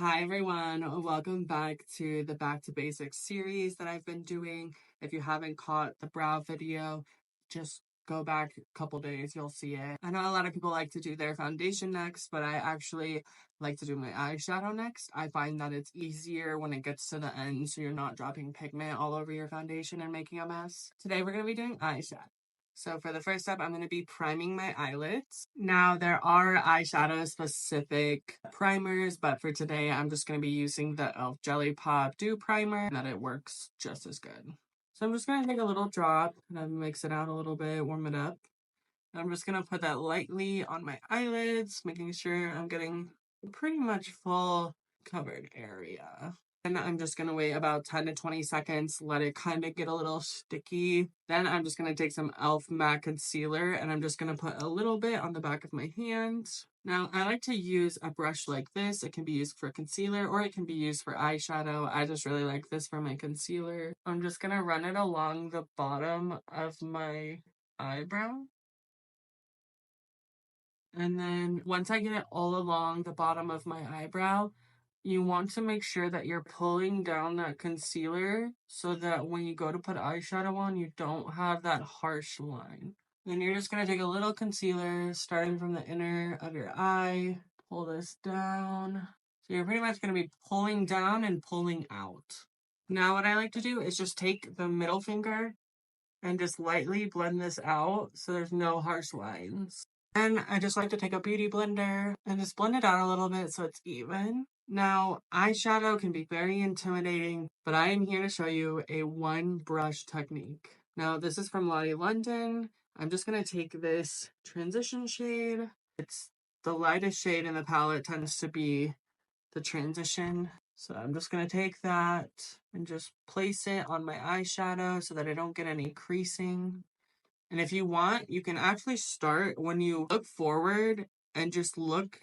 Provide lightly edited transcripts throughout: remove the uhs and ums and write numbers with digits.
Hi everyone, welcome back to the Back to Basics series that I've been doing. If you haven't caught the brow video, just go back a couple days, you'll see it. I know a lot of people like to do their foundation next, but I actually like to do my eyeshadow next. I find that it's easier when it gets to the end so you're not dropping pigment all over your foundation and making a mess. Today we're going to be doing eyeshadow. So for the first step, I'm going to be priming my eyelids. Now, there are eyeshadow specific primers, but for today, I'm just going to be using the e.l.f. Jelly Pop Dew Primer, and that it works just as good. So I'm just going to take a little drop and mix it out a little bit, warm it up. And I'm just going to put that lightly on my eyelids, making sure I'm getting pretty much full covered area. And I'm just going to wait about 10 to 20 seconds, let it kind of get a little sticky. Then I'm just going to take some e.l.f. matte concealer and I'm just going to put a little bit on the back of my hand. Now, I like to use a brush like this. It can be used for concealer or it can be used for eyeshadow. I just really like this for my concealer. I'm just going to run it along the bottom of my eyebrow. And then once I get it all along the bottom of my eyebrow, you want to make sure that you're pulling down that concealer so that when you go to put eyeshadow on, you don't have that harsh line. Then you're just going to take a little concealer starting from the inner of your eye, pull this down. So you're pretty much going to be pulling down and pulling out. Now what I like to do is just take the middle finger and just lightly blend this out so there's no harsh lines. And I just like to take a beauty blender and just blend it out a little bit so it's even. Now, eyeshadow can be very intimidating, but I am here to show you a one brush technique. Now, this is from Lottie London. I'm just going to take this transition shade. It's the lightest shade in the palette, tends to be the transition. So I'm just going to take that and just place it on my eyeshadow so that I don't get any creasing. And if you want, you can actually start when you look forward and just look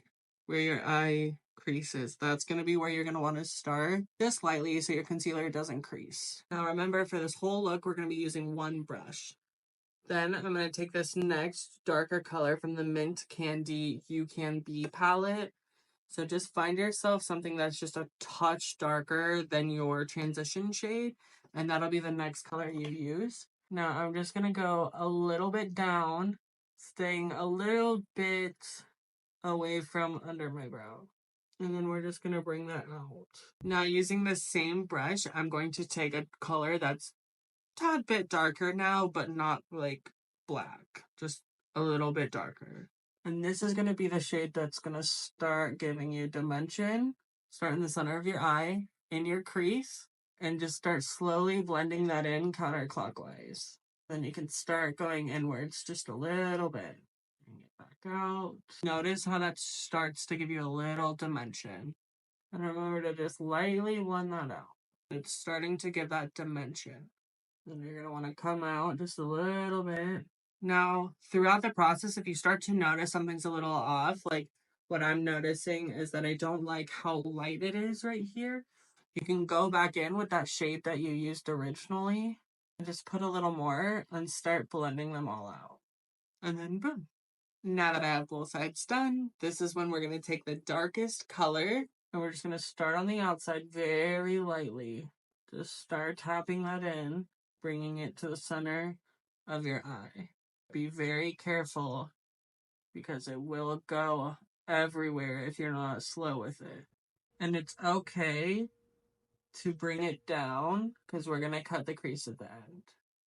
where your eye creases. That's going to be where you're going to want to start, just slightly so your concealer doesn't crease. Now remember, for this whole look, we're going to be using one brush. Then I'm going to take this next darker color from the Mint Candy You Can Be palette. So just find yourself something that's just a touch darker than your transition shade, and that'll be the next color you use. Now I'm just going to go a little bit down, staying a little bit away from under my brow. And then we're just going to bring that out. Now using the same brush, I'm going to take a color that's a tad bit darker now, but not like black, just a little bit darker. And this is going to be the shade that's going to start giving you dimension. Start in the center of your eye, in your crease, and just start slowly blending that in counterclockwise. Then you can start going inwards just a little bit. Bring it back out. Notice how that starts to give you a little dimension. And remember to just lightly blend that out. It's starting to give that dimension. Then you're going to want to come out just a little bit. Now, throughout the process, if you start to notice something's a little off, like what I'm noticing is that I don't like how light it is right here. You can go back in with that shade that you used originally and just put a little more and start blending them all out. And then boom. Now that I have both sides done, this is when we're going to take the darkest color and we're just going to start on the outside very lightly. Just start tapping that in, bringing it to the center of your eye. Be very careful because it will go everywhere if you're not slow with it. And it's okay to bring it down because we're going to cut the crease at the end.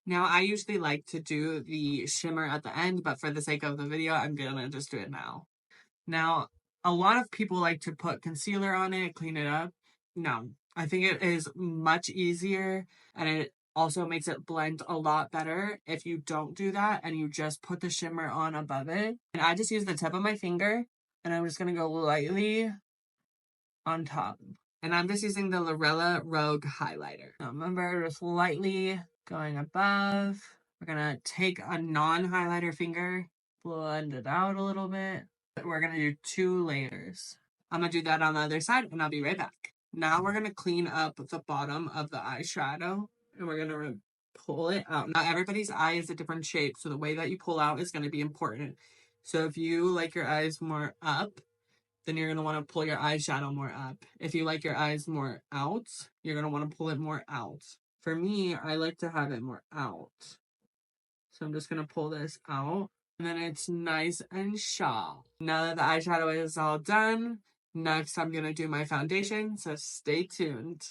Now, I usually like to do the shimmer at the end, but for the sake of the video, I'm going to just do it now. Now, a lot of people like to put concealer on it, clean it up. No, I think it is much easier and it also makes it blend a lot better if you don't do that and you just put the shimmer on above it. And I just use the tip of my finger and I'm just going to go lightly on top. And I'm just using the Lorella Rogue highlighter. Now remember, just lightly going above. We're going to take a non-highlighter finger, blend it out a little bit. We're going to do 2 layers. I'm going to do that on the other side and I'll be right back. Now we're going to clean up the bottom of the eyeshadow and we're going to pull it out. Now everybody's eye is a different shape, so the way that you pull out is going to be important. So if you like your eyes more up, then you're going to want to pull your eyeshadow more up. If you like your eyes more out, you're going to want to pull it more out. For me, I like to have it more out. So I'm just going to pull this out. And then it's nice and sharp. Now that the eyeshadow is all done, next I'm going to do my foundation. So stay tuned.